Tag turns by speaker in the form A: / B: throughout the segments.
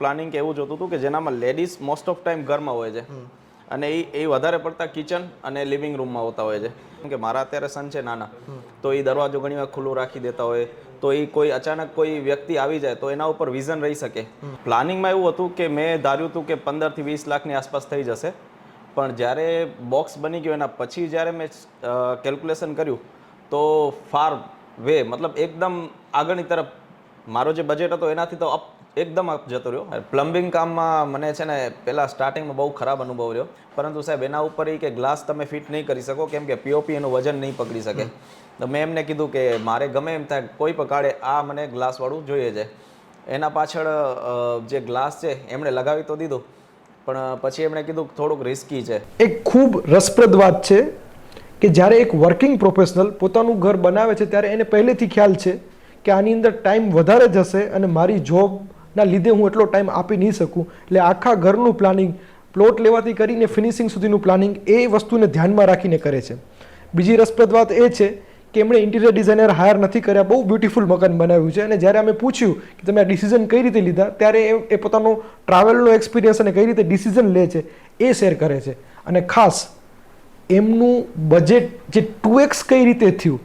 A: Planning એવું જોતું હતું કે જેનામાં લેડીઝ મોસ્ટ ઓફ ટાઈમ ઘરમાં હોય છે અને એ વધારે પડતા કિચન અને લિવિંગ રૂમમાં હોતા હોય છે. કેમ કે મારા અત્યારે સન છે નાના, તો એ દરવાજો ઘણી વાર ખુલ્લો રાખી દેતા હોય, તો એ કોઈ અચાનક કોઈ વ્યક્તિ આવી જાય તો એના ઉપર વિઝન રહી શકે. પ્લાનિંગમાં એવું હતું કે મેં ધાર્યું હતું કે 15 થી 20 લાખની આસપાસ થઈ જશે, પણ જ્યારે બોક્સ બની ગયો એના પછી જ્યારે મેં કેલ્ક્યુલેશન કર્યું તો ફાર વે, મતલબ એકદમ આગળની તરફ મારો જે બજેટ હતો એનાથી તો એકદમ અપ જતો રહ્યો. પ્લમ્બિંગ કામમાં મને છે ને પહેલાં સ્ટાર્ટિંગમાં બહુ ખરાબ અનુભવ રહ્યો, પરંતુ સાહેબ એના ઉપર એ કે ગ્લાસ તમે ફિટ નહીં કરી શકો કેમ કે પીઓપી એનું વજન નહીં પકડી શકે. તો મેં એમને કીધું કે મારે ગમે એમ થાય કોઈ પણ કાળે આ મને ગ્લાસવાળું જોઈએ છે. એના પાછળ જે ગ્લાસ છે એમણે લગાવી તો દીધું, પણ પછી એમણે કીધું થોડુંક રિસ્કી છે.
B: એક ખૂબ રસપ્રદ વાત છે કે જ્યારે એક વર્કિંગ પ્રોફેશનલ પોતાનું ઘર બનાવે છે ત્યારે એને પહેલેથી ખ્યાલ છે કે આની અંદર ટાઈમ વધારે જશે અને મારી જોબના લીધે હું એટલો ટાઈમ આપી નહીં શકું. એટલે આખા ઘરનું પ્લાનિંગ, પ્લોટ લેવાથી કરીને ફિનિશિંગ સુધીનું પ્લાનિંગ એ વસ્તુને ધ્યાનમાં રાખીને કરે છે. બીજી રસપ્રદ વાત એ છે કે એમણે ઇન્ટિરિયર ડિઝાઇનર હાયર નથી કર્યા, બહુ બ્યુટીફુલ મકાન બનાવ્યું છે. અને જ્યારે અમે પૂછ્યું કે તમે આ ડિસિઝન કઈ રીતે લીધા, ત્યારે એ પોતાનો ટ્રાવેલનો એક્સપિરિયન્સ અને કઈ રીતે ડિસિઝન લે છે એ શેર કરે છે. અને ખાસ એમનું બજેટ જે 2x કઈ રીતે થયું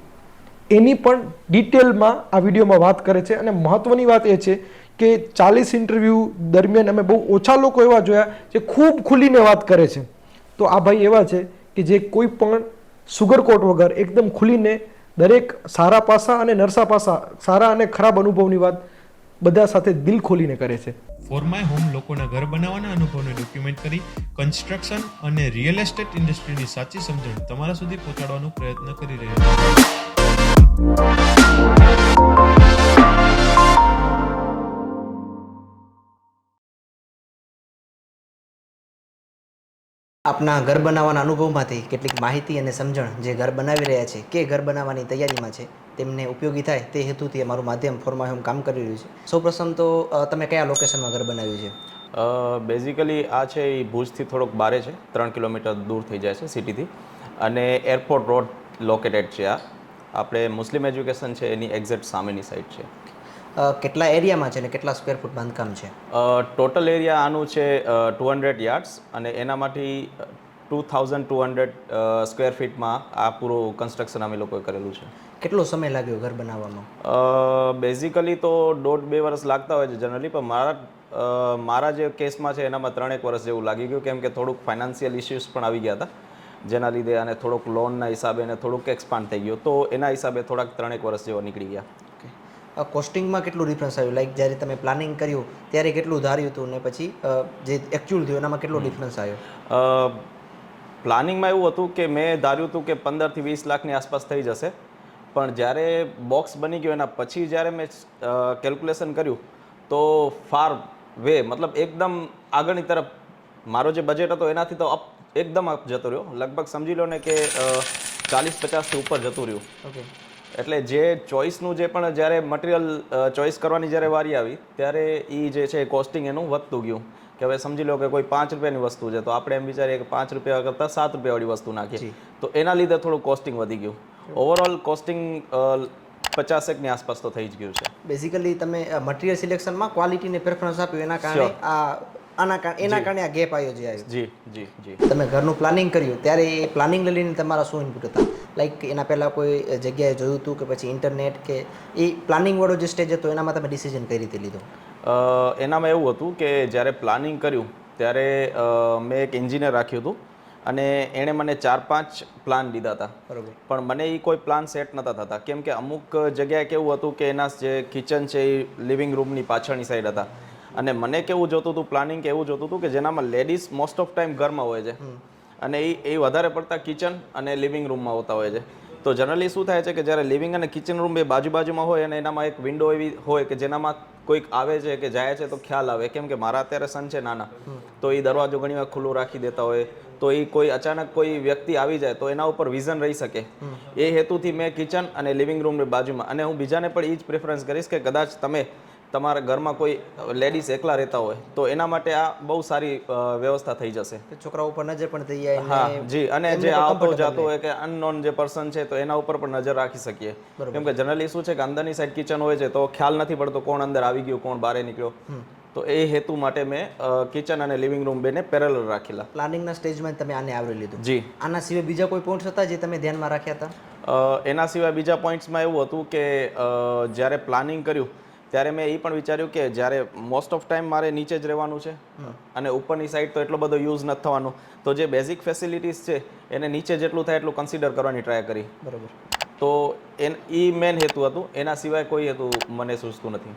B: એની પણ ડિટેલમાં આ વિડીયોમાં વાત કરે છે. અને મહત્વની વાત એ છે કે 40 ઇન્ટરવ્યૂ દરમિયાન અમે બહુ ઓછા લોકો એવા જોયા જે ખૂબ ખુલીને વાત કરે છે. તો આ ભાઈ એવા છે કે જે કોઈ પણ સુગરકોટ વગર એકદમ ખુલીને દરેક સારા પાસા અને નરસા પાસા, સારા અને ખરાબ અનુભવની વાત બધા સાથે દિલ ખોલીને કરે છે.
C: ફોર માય હોમ લોકોના ઘર બનાવવાના અનુભવને ડોક્યુમેન્ટ કરી કન્સ્ટ્રક્શન અને રિયલ એસ્ટેટ ઇન્ડસ્ટ્રીની સાચી સમજણ તમારા સુધી પહોંચાડવાનો પ્રયત્ન કરી રહ્યા છે.
D: આપના ઘર બનાવવાના અનુભવમાંથી કેટલીક માહિતી અને સમજણ જે ઘર બનાવી રહ્યા છે કે ઘર બનાવવાની તૈયારીમાં છે તેમને ઉપયોગી થાય તે હેતુથી અમારું માધ્યમ ફોર માય હોમ કામ કરી રહ્યું છે. સૌપ્રથમ તો તમે કયા લોકેશનમાં ઘર બનાવ્યું છે?
A: બેઝિકલી આ છે એ ભુજથી થોડોક બારે છે, 3 કિલોમીટર દૂર થઈ જાય છે સિટીથી, અને એરપોર્ટ રોડ લોકેટેડ છે. આ આપણે મુસ્લિમ એજ્યુકેશન છે એની એક્ઝેક્ટ સામેની સાઈડ છે.
D: કેટલા એરિયામાં છે અને કેટલા સ્ક્વેર ફૂટ બાંધકામ છે?
A: ટોટલ એરિયા આનું છે 200 યાર્ડ્સ અને એનામાંથી 2200 સ્ક્વેર ફીટમાં આ પૂરું કન્સ્ટ્રક્શન અમે લોકોએ કરેલું છે.
D: કેટલો સમય લાગ્યો ઘર બનાવવામાં?
A: બેઝિકલી તો 1.5-2 વર્ષ લાગતા હોય છે જનરલી, પણ મારા જે કેસમાં છે એનામાં 3-1 વર્ષ જેવું લાગી ગયું, કેમ કે થોડુંક ફાઇનાન્શિયલ ઇસ્યુઝ પણ આવી ગયા હતા જેના લીધે, અને થોડુંક લોનના હિસાબે અને થોડુંક એક્સપાન્ડ થઈ ગયું, તો એના હિસાબે થોડાક 3-1 વર્ષ જેવા નીકળી ગયા.
D: કોસ્ટિંગમાં કેટલું ડિફરન્સ આવ્યું? લાઈક જ્યારે તમે પ્લાનિંગ કર્યું ત્યારે કેટલું ધાર્યું હતું ને પછી જે એકચ્યુઅલ થયું એનામાં કેટલો ડિફરન્સ આવ્યો?
A: પ્લાનિંગમાં એવું હતું કે મેં ધાર્યું હતું કે 15 થી 20 લાખની આસપાસ થઈ જશે, પણ જ્યારે બોક્સ બની ગયો એના પછી જ્યારે મેં કેલ્ક્યુલેશન કર્યું તો ફાર વે, મતલબ એકદમ આગળની તરફ મારો જે બજેટ હતો એનાથી તો એકદમ અપ જતો રહ્યો. લગભગ સમજી લો ને કે 40-50 ઉપર જતું રહ્યું.
D: ઓકે.
A: એટલે જે ચોઈસનું જે પણ જ્યારે મટીરિયલ ચોઈસ કરવાની જ્યારે વારી આવી ત્યારે એ જે છે કોસ્ટિંગ એનું વધતું ગયું. કે હવે સમજી લો કે કોઈ 5 રૂપિયાની વસ્તુ છે તો આપણે એમ વિચારીએ કે 5 રૂપિયા કરતાં 7 રૂપિયાવાળી વસ્તુ નાખીએ, તો એના લીધે થોડું કોસ્ટિંગ વધી ગયું. ઓવરઓલ કોસ્ટિંગ 50-1 ની આસપાસ તો થઈ જ ગયું છે.
D: બેઝિકલી તમે મટીરિયલ સિલેક્શનમાં ક્વોલિટીને પ્રેફરન્સ આપ્યું એના કારણે એના કારણે આ ગેપ આવ્યો જે આવ્યો.
A: જી જી જી.
D: તમે ઘરનું પ્લાનિંગ કર્યું ત્યારે એ પ્લાનિંગ લઈને તમારા શું ઇનપુટ હતા? લાઈક એના પહેલાં કોઈ જગ્યાએ જોયું હતું કે પછી ઇન્ટરનેટ, કે એ પ્લાનિંગવાળો જે સ્ટેજ હતો એનામાં તમે ડિસિઝન કઈ રીતે લીધો?
A: એનામાં એવું હતું કે જ્યારે પ્લાનિંગ કર્યું ત્યારે મેં એક એન્જિનિયર રાખ્યું હતું અને એણે મને 4-5 પ્લાન દીધા હતા.
D: બરોબર.
A: પણ મને એ કોઈ પ્લાન સેટ નહોતા થતા, કેમ કે અમુક જગ્યાએ કેવું હતું કે એના જે કિચન છે એ લિવિંગ રૂમની પાછળની સાઈડ હતા, અને મને કેવું જોતું હતું, પ્લાનિંગ કેવું જોતું હતું કે જેનામાં લેડીઝ મોસ્ટ ઓફ ટાઈમ ઘરમાં હોય છે અને એ વધારે પડતા કિચન અને લિવિંગ રૂમમાં હોતા હોય છે. તો જનરલી શું થાય છે કે જ્યારે લિવિંગ અને કિચન રૂમ બે બાજુમાં હોય અને એનામાં એક વિન્ડો એવી હોય કે જેનામાં કોઈક આવે છે કે જાય છે તો ખ્યાલ આવે. કેમ કે મારા અત્યારે સન છે નાના, તો એ દરવાજો ઘણી વાર ખુલ્લો રાખી દેતા હોય, તો એ કોઈ અચાનક કોઈ વ્યક્તિ આવી જાય તો એના ઉપર વિઝન રહી શકે. એ હેતુથી મેં કિચન અને લિવિંગ રૂમની બાજુમાં, અને હું બીજાને પણ એ જ પ્રેફરન્સ કરીશ કે કદાચ તમે તમારા ઘરમાં કોઈ લેડીઝ એકલા રહેતા હોય તો એના માટે આ બહુ સારી વ્યવસ્થા થઈ જશે.
D: છોકરાઓ ઉપર નજર પણ થઈ જાય.
A: હા જી, અને જે આવતો જાતો હોય કે અનનોન જે પર્સન છે તો એના ઉપર પણ નજર રાખી શકીએ. કેમ કે જનરલી શું છે કે અંદરની સાઈડ કિચન હોય છે તો ખ્યાલ નથી પડતો કોણ અંદર આવી ગયું, કોણ બહાર નીકળ્યો. તો એ હેતુ માટે મેં કિચન અને લિવિંગ રૂમ બેને પેરેલલ રાખેલા.
D: પ્લાનિંગના સ્ટેજમાં તમે આને આવરી લીધું.
A: જી.
D: આના સિવાય બીજા કોઈ પોઈન્ટ્સ હતા જે તમે ધ્યાનમાં રાખ્યા હતા?
A: એના સિવાય બીજા પોઈન્ટ્સમાં એવું હતું કે જ્યારે પ્લાનિંગ કર્યું ત્યારે મેં એ પણ વિચાર્યું કે જ્યારે મોસ્ટ ઓફ ટાઈમ મારે નીચે જ રહેવાનું છે અને ઉપરની સાઈડ તો એટલો બધો યુઝ નથી થવાનો, તો જે બેઝિક ફેસિલિટીઝ છે એને નીચે જેટલું થાય એટલું કન્સિડર કરવાની ટ્રાય કરી.
D: બરાબર.
A: તો એ મેન હેતુ હતું, એના સિવાય કોઈ હેતુ મને સૂચતું નથી.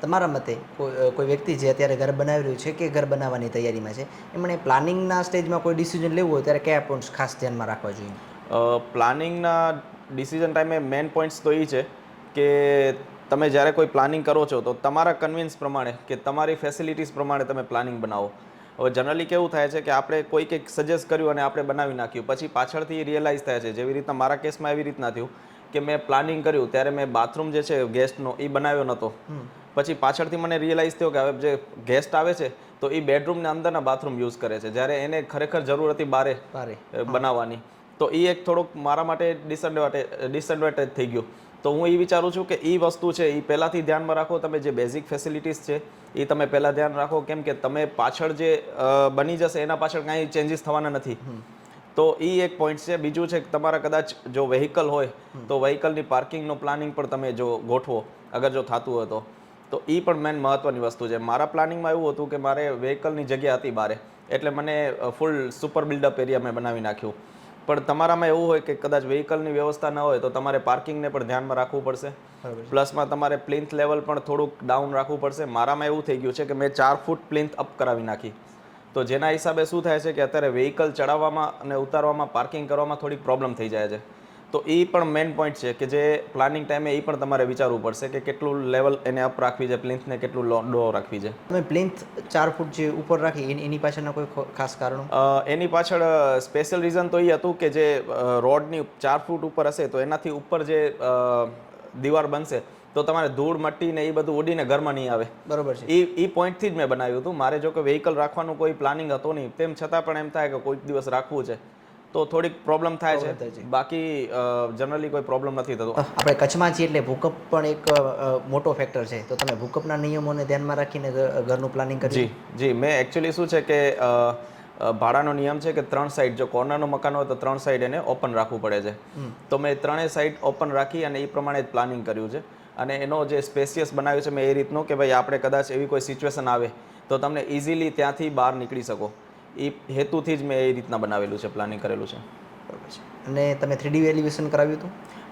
D: તમારા મતે કોઈ વ્યક્તિ જે અત્યારે ઘર બનાવી રહ્યું છે કે ઘર બનાવવાની તૈયારીમાં છે, એમણે પ્લાનિંગના સ્ટેજમાં કોઈ ડિસિઝન લેવું હોય ત્યારે કયા પોઈન્ટ્સ ખાસ ધ્યાનમાં રાખવા જોઈએ?
A: પ્લાનિંગના ડિસિઝન ટાઈમે મેન પોઈન્ટ્સ તો એ છે કે તમે જ્યારે કોઈ પ્લાનિંગ કરો છો તો તમારા કન્વિન્સ પ્રમાણે કે તમારી ફેસિલિટીઝ પ્રમાણે તમે પ્લાનિંગ બનાવો. હવે જનરલી કેવું થાય છે કે આપણે કોઈ કંઈક સજેસ્ટ કર્યું અને આપણે બનાવી નાખ્યું, પછી પાછળથી રિયલાઇઝ થાય છે, જેવી રીતના મારા કેસમાં એવી રીતના થયું કે મેં પ્લાનિંગ કર્યું ત્યારે મેં બાથરૂમ જે છે ગેસ્ટનો એ બનાવ્યો નહોતો. પછી પાછળથી મને રિયલાઇઝ થયો કે હવે જે ગેસ્ટ આવે છે તો એ બેડરૂમને અંદરના બાથરૂમ યુઝ કરે છે, જ્યારે એને ખરેખર જરૂર હતી બારે બનાવવાની. તો એ એક થોડોક મારા માટે ડિસએડવાન્ટેજ થઈ ગયો. તો હું એ વિચારું છું કે એ વસ્તુ છે એ પહેલાંથી ધ્યાનમાં રાખો. તમે જે બેઝિક ફેસિલિટીઝ છે એ તમે પહેલાં ધ્યાન રાખો, કેમ કે તમે પાછળ જે બની જશે એના પાછળ કાંઈ ચેન્જીસ થવાના નથી. તો એ એક પોઈન્ટ છે. બીજું છે કે તમારા કદાચ જો વ્હીકલ હોય તો વ્હીકલની પાર્કિંગનું પ્લાનિંગ પણ તમે જો ગોઠવો, અગર જો થતું હોય તો એ પણ મેન મહત્ત્વની વસ્તુ છે. મારા પ્લાનિંગમાં એવું હતું કે મારે વ્હીકલની જગ્યા હતી બારે, એટલે મને ફૂલ સુપર બિલ્ડઅપ એરિયા મેં બનાવી નાખ્યું. પણ તમારામાં એવું હોય કે કદાચ વ્હીકલની વ્યવસ્થા ન હોય તો તમારે પાર્કિંગને પણ ધ્યાનમાં રાખવું પડશે. પ્લસમાં તમારે પ્લિન્થ લેવલ પણ થોડુંક ડાઉન રાખવું પડશે. મારામાં એવું થઈ ગયું છે કે મેં 4 ફૂટ પ્લિન્થ અપ કરાવી નાખી. તો જેના હિસાબે શું થાય છે કે અત્યારે વ્હીકલ ચડાવવામાં અને ઉતારવામાં, પાર્કિંગ કરવામાં થોડીક પ્રોબ્લેમ થઈ જાય છે. તો એ પણ મેઇન પોઈન્ટ છે કે જે પ્લાનિંગ ટાઈમે એ પણ તમારે વિચારવું પડશે કે કેટલું લેવલ એને અપ રાખવી છે, પ્લિન્થને કેટલું લો રાખવી છે.
D: તમે પ્લિન્થ 4 ફૂટ જે ઉપર રાખી એની પાછળના કોઈ ખાસ કારણો?
A: એની પાછળ સ્પેશિયલ રીઝન તો એ હતું કે જે રોડની 4 ફૂટ ઉપર હશે તો એનાથી ઉપર જે દીવાર બનશે તો તમારે ધૂળ મટ્ટી ને એ બધું ઉડીને ઘરમાં નહીં આવે.
D: બરોબર છે.
A: એ પોઈન્ટથી જ મેં બનાવ્યું હતું. મારે જો કે વ્હીકલ રાખવાનું કોઈ પ્લાનિંગ હતો નહીં, તેમ છતાં પણ એમ થાય કે કોઈક દિવસ રાખવું છે તો થોડીક પ્રોબ્લેમ થાય છે. બાકી જનરલી કોઈ પ્રોબ્લેમ નથી થતો.
D: આપણે કચ્છમાં છીએ એટલે ભૂકંપ પણ એક મોટો ફેક્ટર છે, તો તમે ભૂકંપના નિયમોને ધ્યાનમાં રાખીને ઘરનું પ્લાનિંગ કર્યું?
A: જી. મેં એકચ્યુઅલી શું છે કે ભાડાનો નિયમ છે કે 3 સાઈડ, જો કોર્નરનું મકાન હોય તો 3 સાઈડ એને ઓપન રાખવું પડે છે. તો મેં 3 સાઈડ ઓપન રાખી અને એ પ્રમાણે જ પ્લાનિંગ કર્યું છે. અને એનો જે સ્પેસિયસ બનાવ્યું છે મેં એ રીતનું કે ભાઈ આપણે કદાચ એવી કોઈ સિચ્યુએશન આવે તો તમને ઇઝીલી ત્યાંથી બહાર નીકળી શકો. એ હેતુથી જ મેં એ રીતના બનાવેલું છે, પ્લાનિંગ કરેલું છે.
D: બરાબર છે. અને તમે 3D એલિવેશન કરાવ્યું હતું?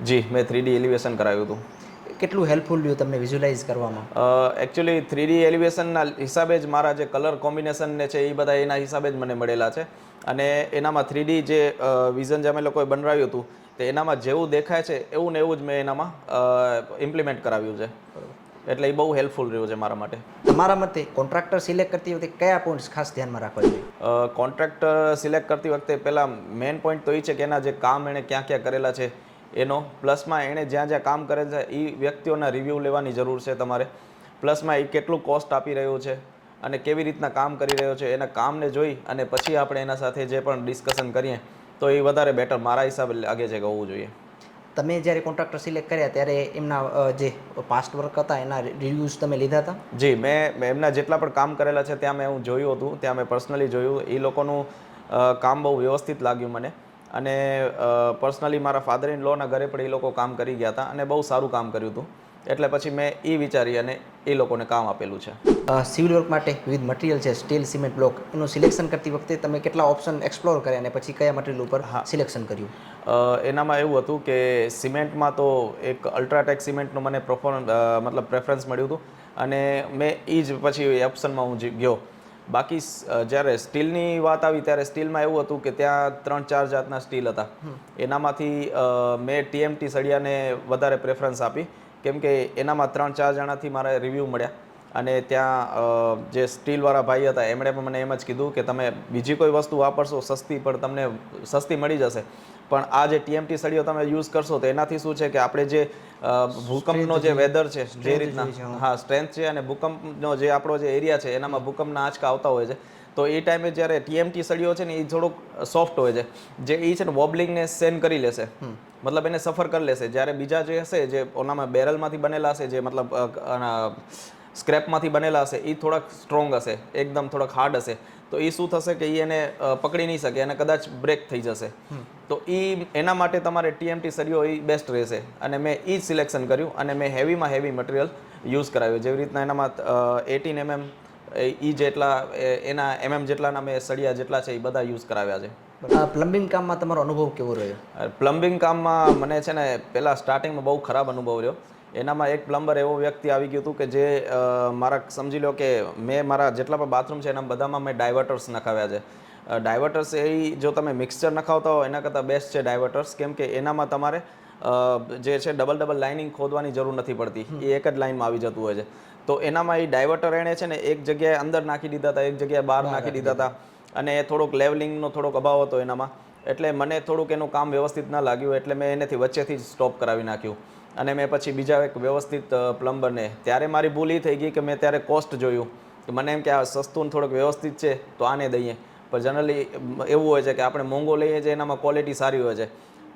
A: જી, મેં 3D એલિવેશન કરાવ્યું હતું.
D: કેટલું હેલ્પફુલ રહ્યું તમને વિઝ્યુલાઇઝ કરવામાં?
A: એકચ્યુઅલી 3D એલિવેશનના હિસાબે જ મારા જે કલર કોમ્બિનેશન ને છે એ બધા એના હિસાબે જ મને મળેલા છે. અને એનામાં 3D જે વિઝન જે અમે લોકોએ બનાવ્યું હતું તો એનામાં જેવું દેખાય છે એવું ને એવું જ મેં એનામાં ઇમ્પ્લિમેન્ટ કરાવ્યું છે. એટલે એ બહુ હેલ્પફુલ રહ્યું છે મારા માટે.
D: તમારા મતે કોન્ટ્રાક્ટર સિલેક્ટ કરતી વખતે કયા પોઈન્ટ્સ ખાસ ધ્યાનમાં રાખવા જોઈએ?
A: કોન્ટ્રાક્ટર સિલેક્ટ કરતી વખતે પહેલાં મેઇન પોઈન્ટ તો એ છે કે એના જે કામ એણે ક્યાં ક્યાં કરેલા છે એનો, પ્લસમાં એણે જ્યાં જ્યાં કામ કરે છે એ વ્યક્તિઓના રિવ્યૂ લેવાની જરૂર છે તમારે. પ્લસમાં એ કેટલું કોસ્ટ આપી રહ્યું છે અને કેવી રીતના કામ કરી રહ્યો છે એના કામને જોઈ અને પછી આપણે એના સાથે જે પણ ડિસ્કશન કરીએ તો એ વધારે બેટર મારા હિસાબે લાગે છે કે હોવું જોઈએ.
D: તમે જ્યારે કોન્ટ્રાક્ટર સિલેક્ટ કર્યા ત્યારે એમના જે પાસ્ટ વર્ક હતા એના રિવ્યૂઝ તમે લીધા હતા?
A: જી, મેં એમના જેટલા પણ કામ કરેલા છે ત્યાં મેં હું જોયું હતું, ત્યાં મેં પર્સનલી જોયું. એ લોકોનું કામ બહુ વ્યવસ્થિત લાગ્યું મને. અને પર્સનલી મારા ફાધર ઇન લોના ઘરે પણ એ લોકો કામ કરી ગયા હતા અને બહુ સારું કામ કર્યું હતું. એટલે પછી મેં એ વિચારી અને એ લોકોને કામ આપેલું છે.
D: સિવિલ વર્ક માટે વિવિધ મટીરિયલ છે, સ્ટીલ, સિમેન્ટ, બ્લોક, એનું સિલેક્શન કરતી વખતે તમે કેટલા ઓપ્શન એક્સપ્લોર કર્યા અને પછી કયા મટીરિયલ ઉપર સિલેક્શન કર્યું?
A: એનામાં એવું હતું કે સિમેન્ટમાં તો એક અલ્ટ્રાટેક સિમેન્ટનું મને પ્રેફરન્સ મળ્યું હતું અને મેં એ જ પછી ઓપ્શનમાં હું ગયો. બાકી જ્યારે સ્ટીલની વાત આવી ત્યારે સ્ટીલમાં એવું હતું કે ત્યાં 3-4 જાતના સ્ટીલ હતા. એનામાંથી મેં TMT સળિયાને વધારે પ્રેફરન્સ આપી, કેમ કે એનામાં 3-4 જણાથી મારા રિવ્યૂ મળ્યા. અને ત્યાં જે સ્ટીલવાળા ભાઈ હતા એમણે પણ મને એમ જ કીધું કે તમે બીજી કોઈ વસ્તુ વાપરશો સસ્તી, પણ તમને સસ્તી મળી જશે, પણ આ જે TMT સળીઓ તમે યુઝ કરશો તો એનાથી શું છે કે આપણે જે ભૂકંપનો જે વેધર છે જે રીતના સ્ટ્રેન્થ છે અને ભૂકંપનો જે આપણો જે એરિયા છે એનામાં ભૂકંપના આંચકા આવતા હોય છે, તો એ ટાઈમે જ્યારે TMT સળીઓ છે ને એ થોડોક સોફ્ટ હોય છે, જે એ છે ને વોબલિંગને સેન કરી લેશે, મતલબ એને સફર કરી લેશે. જ્યારે બીજા જે હશે જે ઓનામાં બેરલમાંથી બનેલા હશે, જે મતલબ સ્ક્રેપમાંથી બનેલા હશે એ થોડાક સ્ટ્રોંગ હશે, એકદમ થોડાક હાર્ડ હશે, તો એ શું થશે કે એ એને પકડી નહીં શકે અને કદાચ બ્રેક થઈ જશે. તો એના માટે તમારે TMT સળિયો એ બેસ્ટ રહેશે. અને મેં એ જ સિલેક્શન કર્યું અને મેં હેવીમાં હેવી મટીરિયલ યુઝ કરાવ્યું. જેવી રીતના એનામાં 18 mm જેટલા એના જેટલાના મેં સળિયા જેટલા છે એ બધા યુઝ કરાવ્યા છે.
D: પ્લમ્બિંગ કામમાં તમારો અનુભવ કેવો રહ્યો?
A: પ્લમ્બિંગ કામમાં મને છે ને પહેલાં સ્ટાર્ટિંગમાં બહુ ખરાબ અનુભવ રહ્યો. એનામાં એક પ્લમ્બર એવો વ્યક્તિ આવી ગયું હતું કે જે મારા સમજી લો કે મેં મારા જેટલા પણ બાથરૂમ છે એના બધામાં મેં ડાયવર્ટર્સ નખાવ્યા છે. ડાયવર્ટર્સ એ જો તમે મિક્સચર નખાવતા હો એના કરતાં બેસ્ટ છે ડાયવર્ટર્સ, કેમ કે એનામાં તમારે જે છે ડબલ લાઇનિંગ ખોદવાની જરૂર નથી પડતી, એ એક જ લાઇનમાં આવી જતું હોય છે. તો એનામાં એ ડાયવર્ટર એણે છે ને એક જગ્યાએ અંદર નાખી દીધા હતા, એક જગ્યાએ બહાર નાખી દીધા હતા, અને થોડોક લેવલિંગનો થોડોક અભાવ હતો એનામાં, એટલે મને થોડુંક એનું કામ વ્યવસ્થિત ના લાગ્યું, એટલે મેં એનેથી વચ્ચેથી જ સ્ટોપ કરાવી નાખ્યું. અને મેં પછી બીજા એક વ્યવસ્થિત પ્લમ્બરને, ત્યારે મારી ભૂલ એ થઈ ગઈ કે મેં ત્યારે કોસ્ટ જોયું કે મને એમ કે આ સસ્તું થોડુંક વ્યવસ્થિત છે તો આને દઈએ, પણ જનરલી એવું હોય છે કે આપણે મોંઘો લઈએ છીએ એનામાં ક્વોલિટી સારી હોય છે.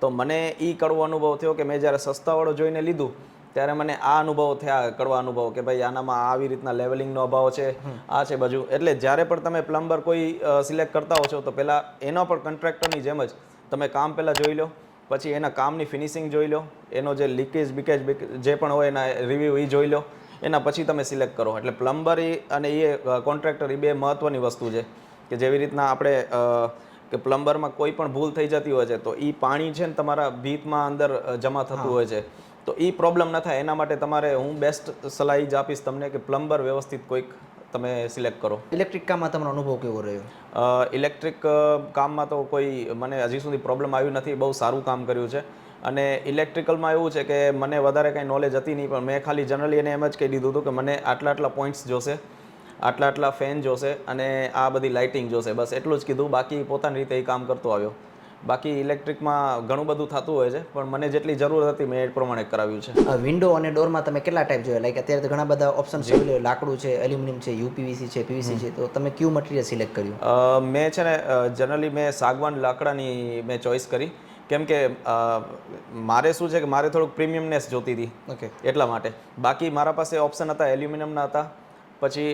A: તો મને એ કડવો અનુભવ થયો કે મેં જ્યારે સસ્તાવાળો જોઈને લીધું ત્યારે મને આ અનુભવ થયા, કડવા અનુભવ, કે ભાઈ આનામાં આવી રીતના લેવલિંગનો અભાવ છે, આ છે બાજુ. એટલે જ્યારે પણ તમે પ્લમ્બર કોઈ સિલેક્ટ કરતા હો છો તો પહેલાં એના પર કોન્ટ્રાક્ટરની જેમ જ તમે કામ પહેલાં જોઈ લો, પછી એના કામની ફિનિશિંગ જોઈ લો, એનો જે લીકેજ બીકેજ જે પણ હોય એના રિવ્યૂ એ જોઈ લો, એના પછી તમે સિલેક્ટ કરો. એટલે પ્લમ્બર અને એ કોન્ટ્રાક્ટર એ બે મહત્ત્વની વસ્તુ છે કે જેવી રીતના આપણે કે પ્લમ્બરમાં કોઈ પણ ભૂલ થઈ જતી હોય છે તો એ પાણી છે ને તમારા ભીતમાં અંદર જમા થતું હોય છે, તો એ પ્રોબ્લેમ ન થાય એના માટે તમારે હું બેસ્ટ સલાહ જ આપીશ તમને કે પ્લમ્બર વ્યવસ્થિત કોઈક તમે સિલેક્ટ કરો.
D: ઇલેક્ટ્રિક કામમાં તમારો અનુભવ કેવો રહ્યો?
A: ઇલેક્ટ્રિક કામમાં તો કોઈ મને હજી સુધી પ્રોબ્લેમ આવ્યું નથી, બહુ સારું કામ કર્યું છે. અને ઇલેક્ટ્રિકલમાં એવું છે કે મને વધારે કંઈ નોલેજ હતી નહીં, પણ મેં ખાલી જનરલી એને એમ જ કહી દીધું હતું કે મને આટલા પોઈન્ટ્સ જોશે, આટલા ફેન જોશે અને આ બધી લાઇટિંગ જોશે, બસ એટલું જ કીધું. બાકી પોતાની રીતે એ કામ કરતો આવ્યો. બાકી ઇલેક્ટ્રિકમાં ઘણું બધું થતું હોય છે, પણ મને જેટલી જરૂર હતી મેં એ પ્રમાણે કરાવ્યું છે.
D: વિન્ડો અને ડોરમાં તમે કેટલા ટાઈપ જોયા? લાઈક અત્યારે તો ઘણા બધા ઓપ્શન્સ અવેલેબલ, લાકડું છે, એલ્યુમિનિયમ છે, UPVC છે, PVC છે, તો તમે કયું મટીરિયલ સિલેક્ટ કર્યું?
A: મેં છે ને જનરલી મેં સાગવાન લાકડાની મેં ચોઈસ કરી, કેમ કે મારે શું છે કે મારે થોડુંક પ્રીમિયમનેસ જોતી હતી,
D: ઓકે,
A: એટલા માટે. બાકી મારા પાસે ઓપ્શન હતા એલ્યુમિનિયમના હતા, પછી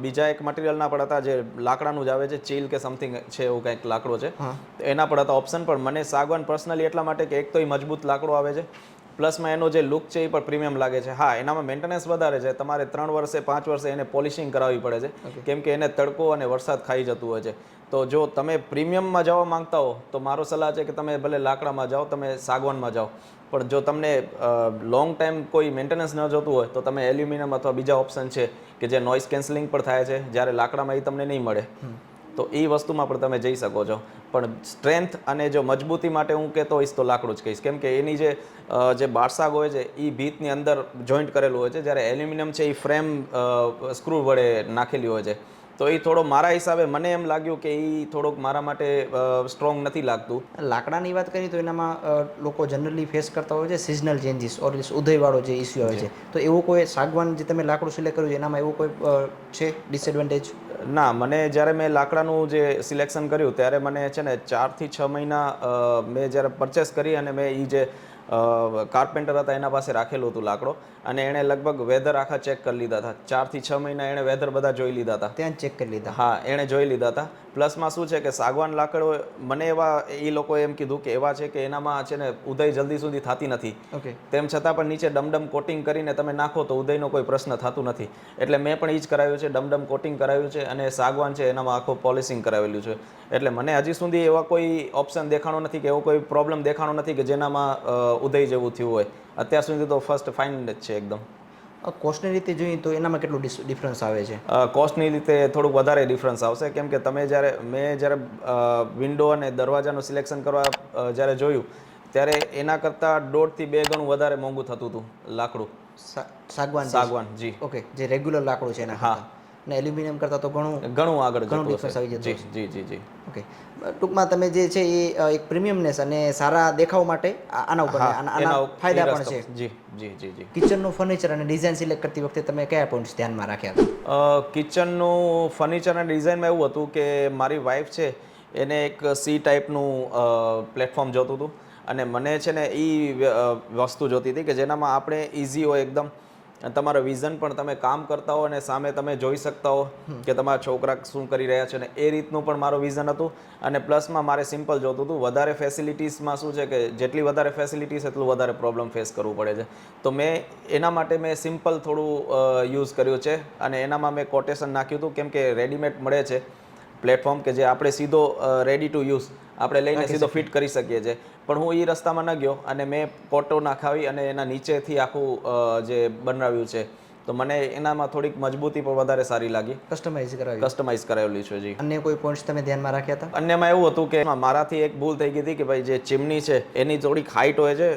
A: બીજા એક મટીરિયલના પણ હતા જે લાકડાનું જ આવે છે, ચીલ કે સમથિંગ છે એવું કંઈક લાકડો છે, એના પણ હતા ઓપ્શન. પણ મને સાગવાન પર્સનલી એટલા માટે કે એક તો એ મજબૂત લાકડો આવે છે, પ્લસમાં એનો જે લુક છે એ પણ પ્રીમિયમ લાગે છે. હા, એનામાં મેન્ટેનન્સ વધારે છે, તમારે 3 વર્ષે 5 વર્ષે એને પોલિશિંગ કરાવવી પડે છે, કેમ કે એને તડકો અને વરસાદ ખાઈ જતું હોય છે. તો જો તમે પ્રીમિયમમાં જવા માંગતા હો તો મારો સલાહ છે કે તમે ભલે લાકડામાં જાઓ, તમે સાગવાનમાં જાઓ, પણ જો તમને લોંગ ટાઈમ કોઈ મેન્ટેનન્સ ન જોતું હોય તો તમે એલ્યુમિનિયમ અથવા બીજા ઓપ્શન છે કે જે નોઇઝ કેન્સલિંગ પણ થાય છે, જ્યારે લાકડામાં એ તમને નહીં મળે, તો એ વસ્તુમાં પણ તમે જઈ શકો છો. પણ સ્ટ્રેન્થ અને જો મજબૂતી માટે હું કહેતો હોઈશ તો લાકડું જ કહીશ, કેમ કે એની જે બારસાગ હોય છે એ ભીતની અંદર જોઈન્ટ કરેલું હોય છે, જ્યારે એલ્યુમિનિયમ છે એ ફ્રેમ સ્ક્રૂ વડે નાખેલી હોય છે. તો એ થોડો મારા હિસાબે મને એમ લાગ્યું કે એ થોડોક મારા માટે સ્ટ્રોંગ નથી લાગતું.
D: લાકડાની વાત કરીએ તો એનામાં લોકો જનરલી ફેસ કરતા હોય છે સિઝનલ ચેન્જીસ ઓર ઉદયવાળો જે ઇસ્યુ આવે છે, તો એવું કોઈ સાગવાન જે તમે લાકડું સિલેક્ટ કર્યું છે એનામાં એવું કોઈ છે ડિસએડવાન્ટેજ?
A: ના, મને જ્યારે મેં લાકડાનું જે સિલેક્શન કર્યું ત્યારે મને છે ને 4 થી 6 મહિના મેં જ્યારે પરચેસ કરી અને મેં એ જે કાર્પેન્ટર હતા એના પાસે રાખેલું હતું લાકડો, અને એણે લગભગ વેધર આખા ચેક કરી લીધા હતા. 4 થી 6 મહિના એણે વેધર બધા જોઈ લીધા હતા.
D: ત્યાં ચેક કરી લીધા?
A: હા, એણે જોઈ લીધા હતા. પ્લસમાં શું છે કે સાગવાન લાકડો મને એવા એ લોકોએ એમ કીધું કે એવા છે કે એનામાં છે ને ઉદય જલ્દી સુધી થતી નથી,
D: ઓકે, તેમ
A: છતાં પણ નીચે ડમડમ કોટિંગ કરીને તમે નાખો તો ઉદયનો કોઈ પ્રશ્ન થતું નથી. એટલે મેં પણ એ જ કરાવ્યું છે, ડમડમ કોટિંગ કરાવ્યું છે, અને સાગવાન છે એનામાં આખું પોલિશિંગ કરાવેલું છે. એટલે મને હજી સુધી એવા કોઈ ઓપ્શન દેખાણો નથી કે એવો કોઈ પ્રોબ્લેમ દેખાણો નથી કે જેનામાં ઉદય જેવું થયું હોય. અત્યાર સુધી તો ફર્સ્ટ ફાઇન જ છે એકદમ.
D: કોસ્ટની રીતે જોઈએ તો એનામાં કેટલું ડિફરન્સ આવે છે?
A: કોસ્ટની રીતે થોડુંક વધારે ડિફરન્સ આવશે, કેમ કે મેં જ્યારે વિન્ડો અને દરવાજાનું સિલેક્શન કરવા જ્યારે જોયું ત્યારે એના કરતાં 1.5 થી 2 ગણું વધારે મોંઘું થતું હતું લાકડું. સાગવાન, જી,
D: ઓકે, જે રેગ્યુલર લાકડું છે એના. હા, ને એલ્યુમિનિયમ કરતાં તો ઘણું આગળ ડિફરન્સ આવી જતું.
A: જી જી જી.
D: ઓકે, ટૂંકમાં તમે જે છે એ એક પ્રીમિયમનેસ અને સારા દેખાવ માટે આના ઉપર આના ફાયદા પણ છે.
A: જી જી જી જી.
D: કિચનનું ફર્નિચર અને ડિઝાઇન સિલેક્ટ કરતી વખતે તમે કયા પોઈન્ટ્સ ધ્યાનમાં રાખ્યા હતા?
A: કિચનનું ફર્નિચર અને ડિઝાઇનમાં એવું હતું કે મારી વાઈફ છે એને એક C ટાઈપનું પ્લેટફોર્મ જોતું હતું, અને મને છે ને એ વસ્તુ જોતી હતી કે જેનામાં આપણે ઇઝી હોય એકદમ, અને તમારો વિઝન પણ તમે કામ કરતા હો અને સામે તમે જોઈ શકતા હો કે તમારા છોકરા શું કરી રહ્યા છે, અને એ રીતનું પણ મારું વિઝન હતું. અને પ્લસમાં મારે સિમ્પલ જોતું હતું. વધારે ફેસિલિટીઝમાં શું છે કે જેટલી વધારે ફેસિલિટીઝ એટલું વધારે પ્રોબ્લેમ ફેસ કરવું પડે છે. તો એના માટે મેં સિમ્પલ થોડું યુઝ કર્યું છે, અને એનામાં મેં કોટેશન નાખ્યું હતું, કેમ કે રેડીમેડ મળે છે પ્લેટફોર્મ કે જે આપણે સીધો રેડી ટુ યુઝ આપણે લઈને સીધો ફિટ કરી શકીએ છીએ. પણ હું એ રસ્તામાં ન ગયો અને મેં કોટો નાખાવી અને એના નીચેથી આખું જે બનાવ્યું છે, તો મને એનામાં થોડીક મજબૂતી પણ વધારે સારી લાગી. કસ્ટમાઇઝ કરાવેલી છે. જી.
D: અન્ય કોઈ પોઈન્ટ્સ તમે ધ્યાનમાં રાખ્યા હતા?
A: અન્યમાં એવું હતું કે મારાથી એક ભૂલ થઈ ગઈ હતી કે ભાઈ જે ચીમની છે એની થોડીક હાઇટ હોય છે,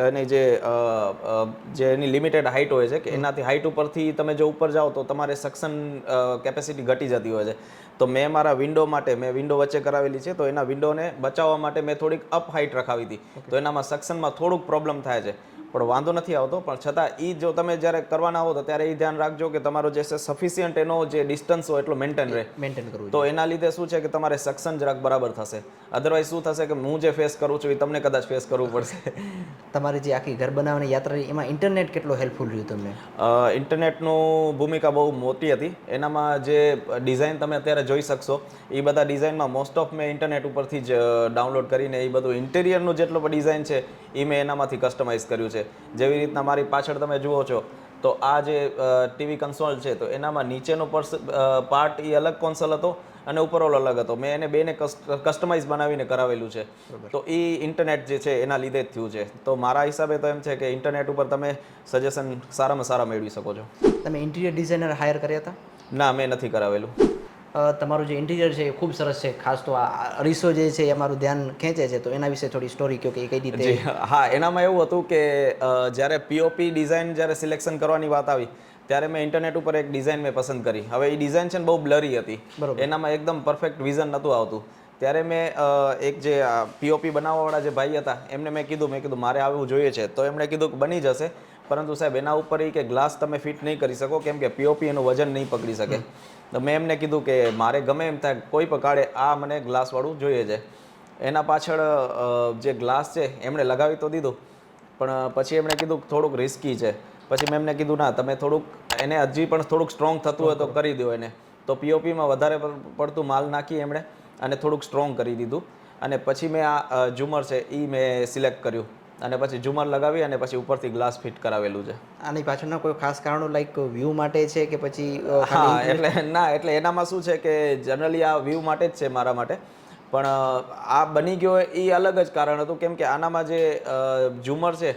A: એની જે એની લિમિટેડ હાઇટ હોય છે, કે એનાથી હાઇટ ઉપરથી તમે જો ઉપર જાઓ તો તમારે સક્શન કેપેસિટી ઘટી જતી હોય છે. તો મેં મારા વિન્ડો માટે મેં વિન્ડો વચ્ચે કરાવેલી છે, તો એના વિન્ડોને બચાવવા માટે મેં થોડીક અપ હાઇટ રખાવી હતી. તો એનામાં સક્શનમાં થોડુંક પ્રોબ્લેમ થાય છે, પણ વાંધો નથી આવતો. પણ છતાં એ જો તમે જ્યારે કરવાના હો તો ત્યારે એ ધ્યાન રાખજો કે તમારો જે સફિશિયન્ટ એનો જે ડિસ્ટન્સ હોય એટલો મેન્ટેન કરવું. તો એના લીધે શું છે કે તમારે સક્શન જરાક બરાબર થશે. અધરવાઇઝ શું થશે કે હું જે ફેસ કરું છું એ તમને કદાચ ફેસ કરવું પડશે.
D: તમારી જે આખી ઘર બનાવવાની યાત્રા એમાં ઇન્ટરનેટ કેટલો હેલ્પફુલ રહ્યું તમને?
A: ઇન્ટરનેટનું ભૂમિકા બહુ મોટી હતી. એનામાં જે ડિઝાઇન તમે અત્યારે જોઈ શકશો એ બધા ડિઝાઇનમાં મોસ્ટ ઓફ મેં ઇન્ટરનેટ ઉપરથી જ ડાઉનલોડ કરીને એ બધું ઇન્ટિરિયરનું જેટલો પણ ડિઝાઇન છે એ મેં એનામાંથી કસ્ટમાઇઝ કર્યું છે. જેવી રીતના મારી પાછળ તમે જુઓ છો તો આ જે ટીવી કન્સોલ છે, તો એનામાં નીચેનો પાર્ટ એ અલગ કોન્સોલ હતો અને ઉપરવાળો અલગ હતો. મેં એને બેને કસ્ટમાઇઝ બનાવીને કરાવેલું છે. તો એ ઇન્ટરનેટ જે છે એના લીધે જ થયું છે. તો મારા હિસાબે તો એમ છે કે ઇન્ટરનેટ ઉપર તમે સજેશન સારામાં સારા મેળવી શકો છો.
D: તમે ઇન્ટિરિયર ડિઝાઇનર હાયર કર્યા હતા?
A: ના, મેં નથી કરાવેલું.
D: તમારું જે ઇન્ટિરિયર છે એ ખૂબ સરસ છે. ખાસ તો આ અરીસો જે છે એ અમારું ધ્યાન ખેંચે છે, તો એના વિશે થોડી સ્ટોરી કહો કે એ કઈ રીતે?
A: હા, એનામાં એવું હતું કે જ્યારે પીઓપી ડિઝાઇન જ્યારે સિલેક્શન કરવાની વાત આવી ત્યારે મેં ઇન્ટરનેટ ઉપર એક ડિઝાઇન મેં પસંદ કરી. હવે એ ડિઝાઇન છે ને બહુ બ્લરી હતી, એનામાં એકદમ પરફેક્ટ વિઝન નહોતું આવતું. ત્યારે મેં એક જે પીઓપી બનાવવાવાળા જે ભાઈ હતા એમને મેં કીધું મારે આવું જોઈએ છે. તો એમણે કીધું કે બની જશે, પરંતુ સાહેબ એના ઉપર એ કે ગ્લાસ તમે ફિટ નહીં કરી શકો, કેમ કે પીઓપી એનું વજન નહીં પકડી શકે. તો મેં એમને કીધું કે મારે ગમે એમ થાય કોઈ પણ કાળે આ મને ગ્લાસવાળું જોઈએ છે. એના પાછળ જે ગ્લાસ છે એમણે લગાવી તો દીધું, પણ પછી એમણે કીધું થોડુંક રિસ્કી છે. પછી મેં એમને કીધું ના, તમે થોડુંક એને હજી પણ થોડુંક સ્ટ્રોંગ થતું હોય તો કરી દો એને. તો પીઓપીમાં વધારે પડતું માલ નાખી એમણે અને થોડુંક સ્ટ્રોંગ કરી દીધું. અને પછી મેં આ ઝુમર છે એ મેં સિલેક્ટ કર્યું અને પછી ઝુમર લગાવી અને પછી ઉપરથી ગ્લાસ ફિટ કરાવેલું છે.
D: આની પાછળના કોઈ ખાસ કારણો લાઈક વ્યૂ માટે છે કે પછી?
A: હા, એટલે એનામાં શું છે કે જનરલી આ વ્યૂ માટે જ છે મારા માટે. પણ આ બની ગયો એ અલગ જ કારણ હતું, કેમ કે આનામાં જે ઝુમર છે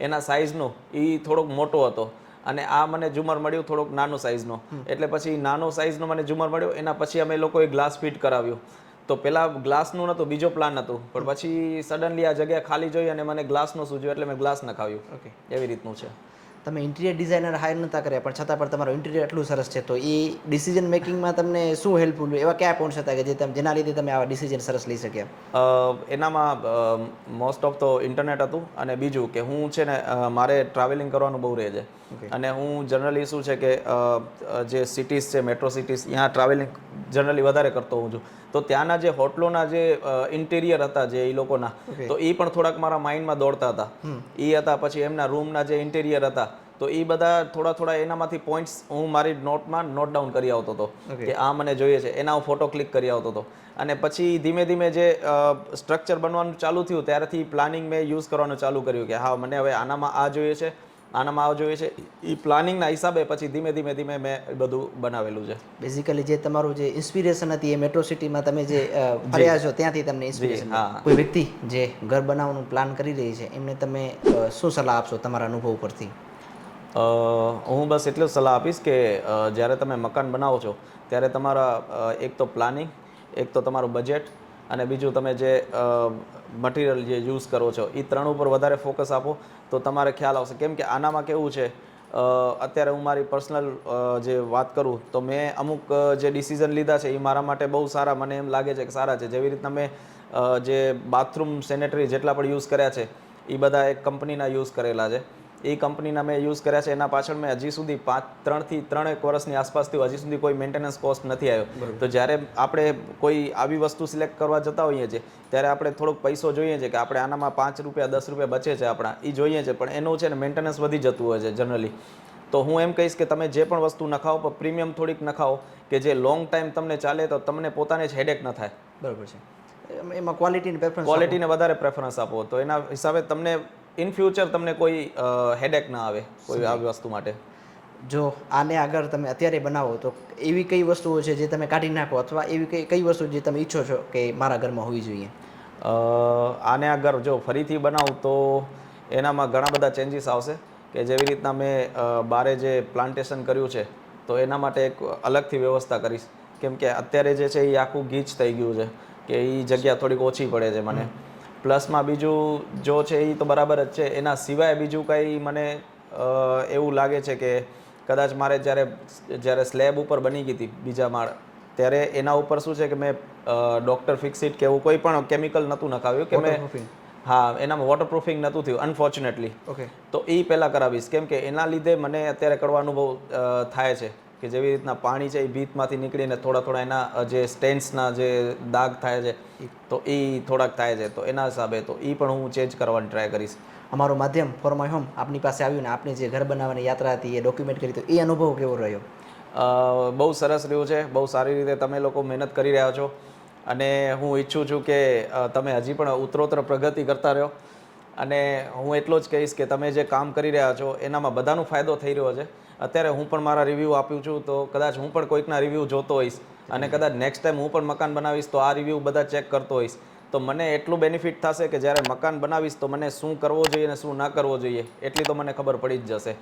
A: એના સાઇઝનો એ થોડોક મોટો હતો અને આ મને ઝુમર મળ્યું થોડોક નાનો સાઇઝનો. એટલે પછી નાનો સાઇઝનો મને ઝુમર મળ્યો. એના પછી અમે લોકોએ ગ્લાસ ફિટ કરાવ્યું. તો પેલા ગ્લાસનું નહોતું, બીજો પ્લાન હતું, પણ પછી સડનલી આ જગ્યા ખાલી જોઈ અને મને ગ્લાસનું સૂઝ્યું એટલે મેં ગ્લાસ નખાવ્યું.
D: ઓકે,
A: એવી રીતનું છે.
D: તમે ઇન્ટિરિયર ડિઝાઇનર હાયર નહોતા કર્યા, પણ છતાં પણ તમારું ઇન્ટિરિયર એટલું સરસ છે, તો એ ડિસિઝન મેકિંગમાં તમને શું હેલ્પફુલ? એવા કયા પોઈન્ટ્સ હતા કે જેના લીધે તમે આવા ડિસિઝન સરસ લઈ શક્યા?
A: એનામાં મોસ્ટ ઓફ તો ઇન્ટરનેટ હતું, અને બીજું કે હું છે ને મારે ટ્રાવેલિંગ કરવાનું બહુ રહે છે. અને હું જનરલી શું છે કે જે સિટીઝ છે, મેટ્રો સિટીઝ, ત્યાં ટ્રાવેલિંગ જનરલી વધારે કરતો હોઉં છું. તો ત્યાંના જે હોટલોના જે ઇન્ટિરિયર હતા જે એ લોકોના, તો એ પણ થોડાક મારા માઇન્ડમાં દોડતા હતા. એ હતા. પછી એમના રૂમના જે ઇન્ટિરિયર હતા, તો એ બધા થોડા એનામાંથી પોઈન્ટ્સ હું મારી નોટમાં નોટ ડાઉન કરી આવતો હતો કે આ મને જોઈએ છે. એના હું ફોટો ક્લિક કરી આવતો હતો. અને પછી ધીમે ધીમે જે સ્ટ્રક્ચર બનવાનું ચાલુ થયું ત્યારથી પ્લાનિંગ મેં યુઝ કરવાનું ચાલુ કર્યું કે હા, મને હવે આનામાં આ જોઈએ છે, આનામાં આ જોઈએ છે. એ પ્લાનિંગના હિસાબે પછી ધીમે ધીમે મેં બધું બનાવેલું છે.
D: બેઝિકલી જે તમારું જે ઇન્સ્પિરેશન હતી એ મેટ્રો સિટીમાં તમે જે ફર્યા છો ત્યાંથી તમને ઇન્સ્પિરેશન. કોઈ વ્યક્તિ જે ઘર બનાવવાનું પ્લાન કરી રહી છે એમને તમે શું સલાહ આપશો તમારા અનુભવ પરથી?
A: હું બસ એટલું જ સલાહ આપીશ કે જ્યારે તમે મકાન બનાવો છો ત્યારે તમારા એક તો પ્લાનિંગ, એક તો તમારું બજેટ, અને બીજું તમે જે મટીરિયલ જે યુઝ કરો છો એ ત્રણ ઉપર વધારે ફોકસ આપો તો તમારે ખ્યાલ આવશે. કેમ કે આનામાં કેવું છે, અત્યારે હું મારી પર્સનલ જે વાત કરું તો મેં અમુક જે ડિસિઝન લીધા છે એ મારા માટે બહુ સારા, મને એમ લાગે છે કે સારા છે. જેવી રીતના મેં જે બાથરૂમ સેનેટરી જેટલા પણ યુઝ કર્યા છે એ બધા એક કંપનીના યુઝ કરેલા છે. એ કંપનીના મેં યુઝ કર્યા છે. એના પાછળ મેં હજી સુધી 3 વર્ષની આસપાસથી હજી સુધી કોઈ મેન્ટેનન્સ કોસ્ટ નથી આવ્યો. તો જ્યારે આપણે કોઈ આવી વસ્તુ સિલેક્ટ કરવા જતા હોઈએ છીએ ત્યારે આપણે થોડોક પૈસો જોઈએ છે કે આપણે આનામાં 5 રૂપિયા 10 રૂપિયા બચે છે આપણા, એ જોઈએ છે, પણ એનું છે ને મેન્ટેનન્સ વધી જતું હોય છે જનરલી. તો હું એમ કહીશ કે તમે જે પણ વસ્તુ નખાવો પણ પ્રીમિયમ થોડીક નખાવો કે જે લોંગ ટાઈમ તમને ચાલે તો તમને પોતાને જ હેડેક ન થાય.
D: બરાબર છે. એમાં ક્વોલિટીની પ્રેફરન્સ
A: ક્વોલિટીને વધારે પ્રેફરન્સ આપો તો એના હિસાબે તમને ઇન ફ્યુચર તમને કોઈ હેડેક ના આવે કોઈ આવી વસ્તુ માટે.
D: જો આને આગળ તમે અત્યારે બનાવો તો એવી કઈ વસ્તુઓ છે જે તમે કાઢી નાખો અથવા એવી કઈ વસ્તુ જે તમે ઈચ્છો છો કે મારા ઘરમાં હોવી જોઈએ?
A: આને આગળ જો ફરીથી બનાવું તો એનામાં ઘણા બધા ચેન્જીસ આવશે કે જેવી રીતના મેં બારે જે પ્લાન્ટેશન કર્યું છે તો એના માટે એક અલગથી વ્યવસ્થા કરીશ કેમ કે અત્યારે જે છે એ આખું ગીચ થઈ ગયું છે કે એ જગ્યા થોડીક ઓછી પડે છે મને. પ્લસમાં બીજું જો છે એ તો બરાબર જ છે, એના સિવાય બીજું કંઈ મને એવું લાગે છે કે કદાચ મારે જ્યારે સ્લેબ ઉપર બની ગઈ હતી બીજા માળ ત્યારે એના ઉપર શું છે કે મેં ડૉક્ટર ફિક્સિટ કે એવું કોઈ પણ કેમિકલ નહોતું નખાવ્યું કે મેં હા એનામાં વોટરપ્રૂફિંગ નહોતું થયું અનફોર્ચ્યુનેટલી.
D: ઓકે.
A: તો એ પહેલાં કરાવીશ કેમ કે એના લીધે મને અત્યારે કડવા અનુભવ થાય છે કે જેવી રીતના પાણી છે એ ભીતમાંથી નીકળીને થોડા એના જે સ્ટેન્સના જે દાગ થાય છે તો એ થોડાક થાય છે તો એના હિસાબે તો એ પણ હું ચેન્જ કરવાની ટ્રાય કરીશ.
D: અમારું માધ્યમ ફોર માય હોમ આપની પાસે આવ્યું ને આપની જે ઘર બનાવવાની યાત્રા હતી એ ડોક્યુમેન્ટ કરી તો એ અનુભવ કેવો રહ્યો?
A: બહુ સરસ રહ્યું છે, બહુ સારી રીતે તમે લોકો મહેનત કરી રહ્યા છો અને હું ઈચ્છું છું કે તમે હજી પણ ઉત્તરોત્તર પ્રગતિ કરતા રહ્યો અને હું એટલો જ કહીશ કે તમે જે કામ કરી રહ્યા છો એનામાં બધાનો ફાયદો થઈ રહ્યો છે. અત્યારે હું પણ મારા રિવ્યૂ આપ્યું છું તો કદાચ હું પણ કોઈકના રિવ્યૂ જોતો હોઈશ અને કદાચ નેક્સ્ટ ટાઈમ હું પણ મકાન બનાવીશ તો આ રિવ્યૂ બધા ચેક કરતો હોઈશ તો મને એટલું બેનિફિટ થશે કે જ્યારે મકાન બનાવીશ તો મને શું કરવો જોઈએ અને શું ના કરવો જોઈએ એટલી તો મને ખબર પડી જ જશે.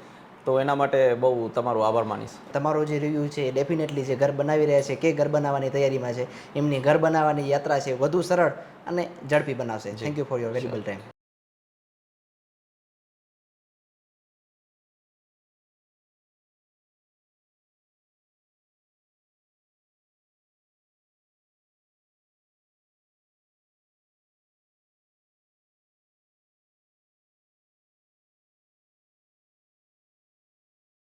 A: તો એના માટે બહુ તમારો આભાર માનીશ.
D: તમારો જે રિવ્યૂ છે એ ડેફિનેટલી જે ઘર બનાવી રહ્યા છે કે ઘર બનાવવાની તૈયારીમાં છે એમની ઘર બનાવવાની યાત્રા છે વધુ સરળ અને ઝડપી બનાવશે. Thank you for your valuable time.